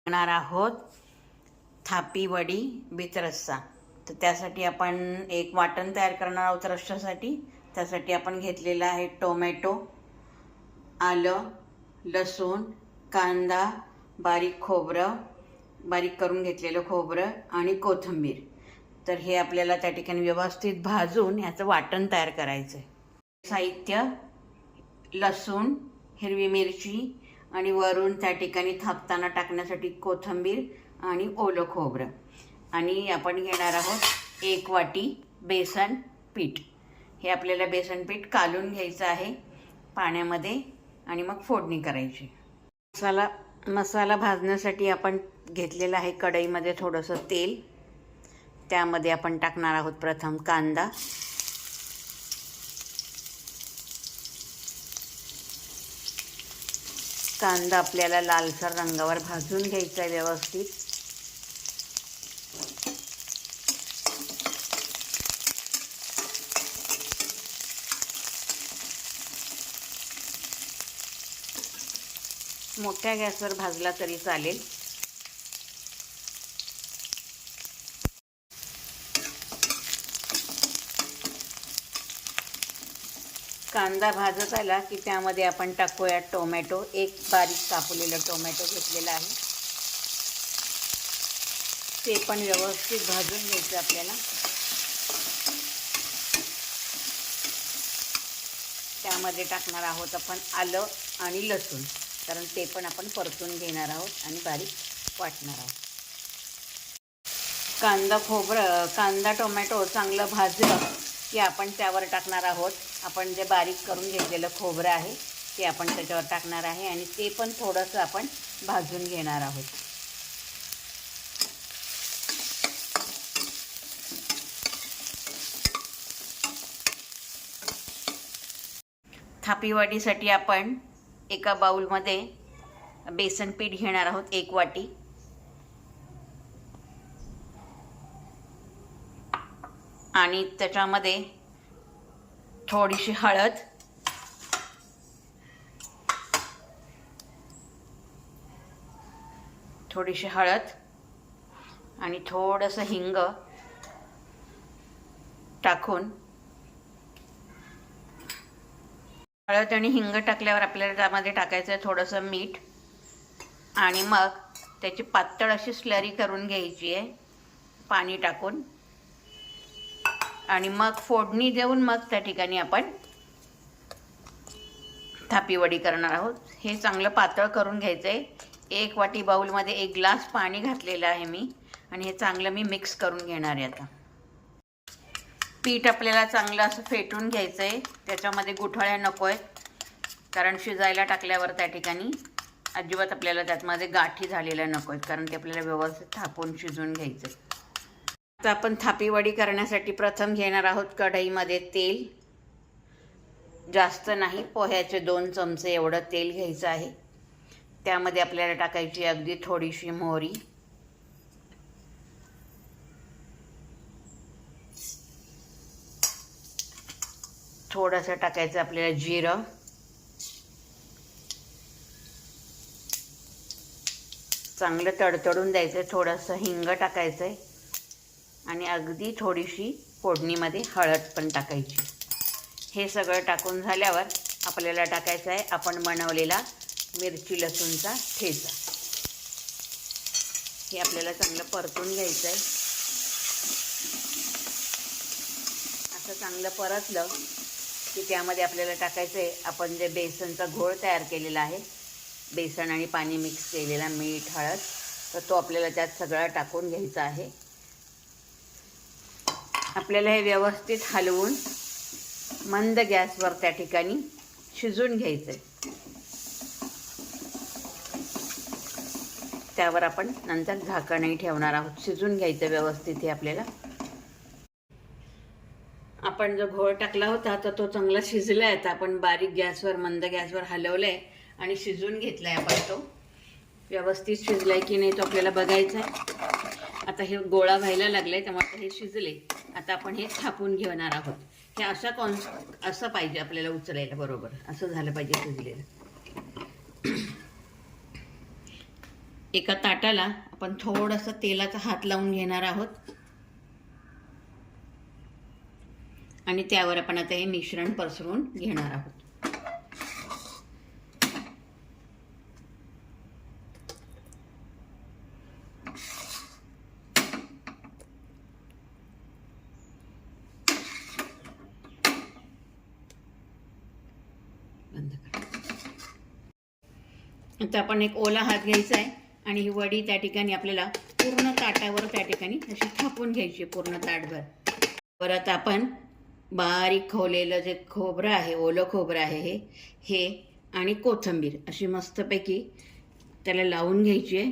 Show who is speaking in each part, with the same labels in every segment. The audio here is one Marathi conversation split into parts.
Speaker 1: करणार आहोत थापी वडी विथ रस्सा. तर त्यासाठी आपण एक वाटण तयार करणार आहोत रस्स्यासाठी. त्यासाठी आपण घेतलेला आहे टोमॅटो, आलं, लसूण, कांदा, बारीक खोबरं, बारीक करून घेतलेलं खोबरं आणि कोथिंबीर. तर हे आपल्याला त्या ठिकाणी व्यवस्थित भाजून याचं वाटण तयार करायचं आहे. साहित्य: लसूण, हिरवी मिरची आणि वरून त्या ठिकाणी थापताना टाकण्यासाठी कोथिंबीर आणि ओलं खोबरं. आणि आपण घेणार आहोत 1 वाटी बेसन पीठ. हे आपल्याला बेसन पीठ कालून घ्यायचं आहे पाण्यामध्ये आणि मग फोडणी करायची. मसाला भाजण्यासाठी आपण घेतलेलं आहे कढईमध्ये थोडंसं तेल. त्यामध्ये आपण टाकणार आहोत प्रथम कांदा, कांदा आपल्याला लालसर रंगावर भाजून घ्यायचा आहे व्यवस्थित. मोठ्या गॅसवर भाजला तरी चालेल. कांदा भाजत आला की त्यामध्ये आपण टाकूया टोमॅटो. एक बारीक कापलेलं टोमॅटो घेतलेला आहे. ते पण व्यवस्थित भाजून घ्यायचं आपल्याला. त्यामध्ये टाकणार आहोत आपण आलं आणि लसूण, कारण ते पण आपण परतून घेणार आहोत आणि बारीक वाटणार आहोत. कांदा टोमॅटो चांगलं भाजलं की आपण त्यावर टाकणार आहोत आपण जे बारीक करून घेतलेलं खोबरं आहे ते आपण त्याच्यावर टाकणार आहे आणि ते पण थोडंसं आपण भाजून घेणार आहोत. थापी वडीसाठी आपण एका बाउलमध्ये बेसन पीठ घेणार आहोत 1 वाटी. आणि त्याच्यामध्ये थोडीशी हळद, आणि थोडंसं हिंग टाकून, हळद आणि हिंग टाकल्यावर आपल्याला त्यामध्ये टाकायचं आहे थोडंसं मीठ. आणि मग त्याची पातळ अशी स्लरी करून घ्यायची आहे पाणी टाकून. आणि मग फोडणी देऊन मग त्या ठिकाणी आपण थापी वडी करणार आहोत. हे चांगलं पातळ करून घ्यायचं आहे. 1 वाटी बाउलमध्ये 1 ग्लास पाणी घातलेलं आहे मी आणि हे चांगलं मी मिक्स करून घेणार आहे. आता पीठ आपल्याला चांगलं असं फेटून घ्यायचं आहे. त्याच्यामध्ये गुठळ्या नको आहेत, कारण शिजायला टाकल्यावर त्या ठिकाणी अजिबात आपल्याला त्यातमध्ये गाठी झालेल्या नको आहेत, कारण ते आपल्याला व्यवस्थित थापून शिजून घ्यायचं आहे. आता आपण थापी वडी करण्यासाठी प्रथम घेणार आहोत कढईमध्ये तेल. जास्त नाही, पोह्याचे 2 चमचे एवढं तेल घ्यायचं आहे. त्यामध्ये आपल्याला टाकायची अगदी थोडीशी मोहरी, थोडंसं टाकायचं आपल्याला जिरं, चांगलं तडतडून द्यायचं. थोडंसं हिंग टाकायचं आहे आणि अगदी थोडीशी फोडणीमध्ये हळद पण टाकायची. हे सगळं टाकून झाल्यावर आपल्याला टाकायचं आहे आपण बनवलेला मिरची लसूणचा ठेचा. हे आपल्याला चांगलं परतून घ्यायचं आहे. असं चांगलं परतलं की त्यामध्ये आपल्याला टाकायचं आहे आपण जे बेसनचा घोळ तयार केलेला आहे, बेसन आणि पाणी मिक्स केलेला, मीठ, हळद, तर तो आपल्याला त्यात सगळा टाकून घ्यायचा आहे. आपल्याला हे व्यवस्थित हलवून मंद गॅसवर त्या ठिकाणी शिजून घ्यायचं आहे. त्यावर आपण नंतर झाकणही ठेवणार आहोत. शिजून घ्यायचं व्यवस्थित हे आपल्याला. आपण जो घोळ टाकला होता तर तो चांगला शिजला आहे. आपण बारीक गॅसवर, मंद गॅसवर हलवलं आहे आणि शिजून घेतला आहे आपण. तो व्यवस्थित शिजला आहे की नाही तो आपल्याला बघायचा आहे. आता हे गोळा व्हायला लागले, त्यामुळे हे शिजले. आता आपण हे थापून घेणार आहोत. हे असं पाहिजे आपल्याला उचलायला, बरोबर असं झालं पाहिजे शिजलेलं. एका ताटाला आपण थोडंसं तेलाचा हात लावून घेणार आहोत आणि त्यावर आपण आता हे मिश्रण पसरवून घेणार आहोत. आता आपण एक ओला हात घ्यायचा आहे आणि ही वडी त्या ठिकाणी आपल्याला पूर्ण ताटावर त्या ठिकाणी अशी थापून घ्यायची पूर्ण ताटभर. परत आपण बारीक खवलेलं जे खोबरं आहे, ओलं खोबरं आहे हे आणि कोथिंबीर अशी मस्तपैकी त्याला लावून घ्यायची आहे.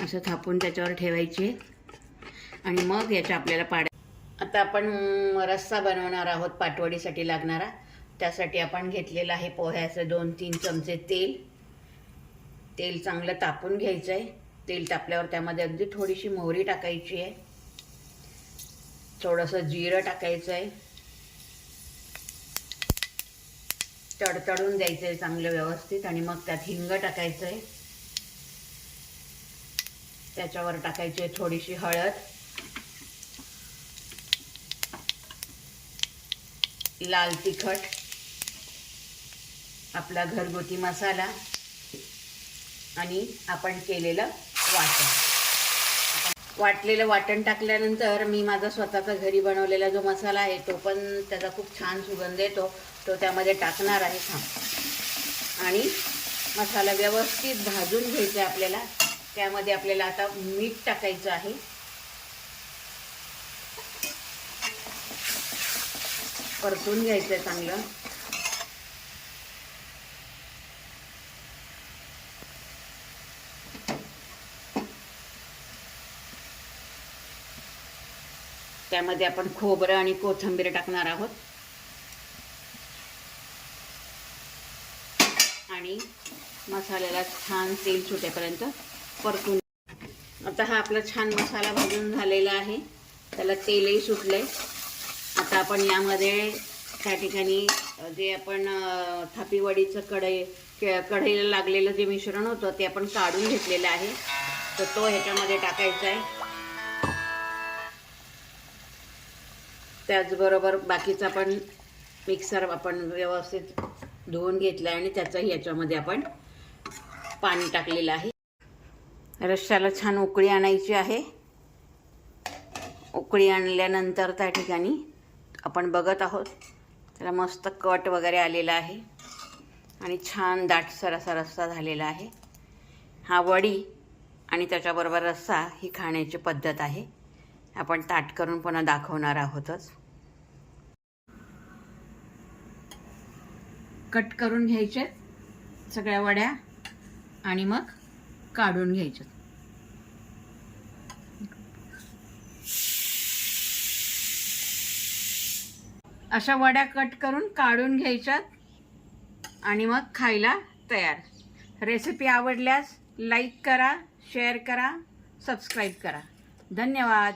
Speaker 1: असं थापून त्याच्यावर ठेवायची आहे आणि मग याच्या आपल्याला आता आपण रस्सा बनवणार आहोत पाटवडीसाठी लागणारा. त्यासाठी आपण घेतलेलं आहे पोह्याचं 2-3 चमचे तेल चांगलं तापून घ्यायचं आहे. तेल तापल्यावर त्यामध्ये अगदी थोडीशी मोहरी टाकायची आहे, थोडंसं जिरं टाकायचं आहे, तडतडून द्यायचं आहे चांगलं व्यवस्थित आणि मग त्यात हिंग टाकायचं आहे. त्याच्यावर टाकायची आहे थोडीशी हळद, लाल तिखट, आपला घरगुती मसाला आणि आपण केलेलं वाटलेलं वाटण टाकल्यानंतर मी माझा स्वतःचा घरी बनवलेला जो मसाला आहे तो पण त्याचा खूप छान सुगंध येतो, तो त्यामध्ये टाकणार आहे. आणि मसाला व्यवस्थित भाजून घ्यायचा आहे आपल्याला. त्यामध्ये आपल्याला आता मीठ टाकायचं आहे. परतून घ्यायचं आहे चांगलं. त्यामध्ये आपण खोबरं आणि कोथिंबीर टाकणार आहोत आणि मसाल्याला छान तेल सुटेपर्यंत परतून. आता हा आपला छान मसाला भाजून झालेला आहे, त्याला तेलही सुटले. आता आपण यामध्ये त्या ठिकाणी जे आपण थापीवडीचं कढईला लागलेलं जे मिश्रण होतं ते आपण काढून घेतलेलं आहे, तर तो ह्याच्यामध्ये टाकायचा आहे. त्याचबरोबर बाकीचा पण मिक्सर आपण व्यवस्थित धुवून घेतला आणि त्याचंही याच्यामध्ये आपण पाणी टाकलेलं आहे. रश्श्याला छान उकळी आणायची आहे. उकळी आणल्यानंतर त्या ठिकाणी आपण बघत आहोत त्याला मस्त कट वगैरे आलेला आहे आणि छान दाटसर असा रस्सा झालेला आहे. हा वडी आणि त्याच्याबरोबर रस्सा ही खाण्याची पद्धत आहे. आपण ताट करून पुन्हा दाखवणार आहोतच. कट करून घ्यायचे सगळ्या वड्या आणि मग काढून घ्यायच्या. अशा वड्या कट करून काढून घ्यायच्यात आणि मग खायला तयार. रेसिपी आवडल्यास लाईक करा, शेअर करा, सबस्क्राईब करा. धन्यवाद.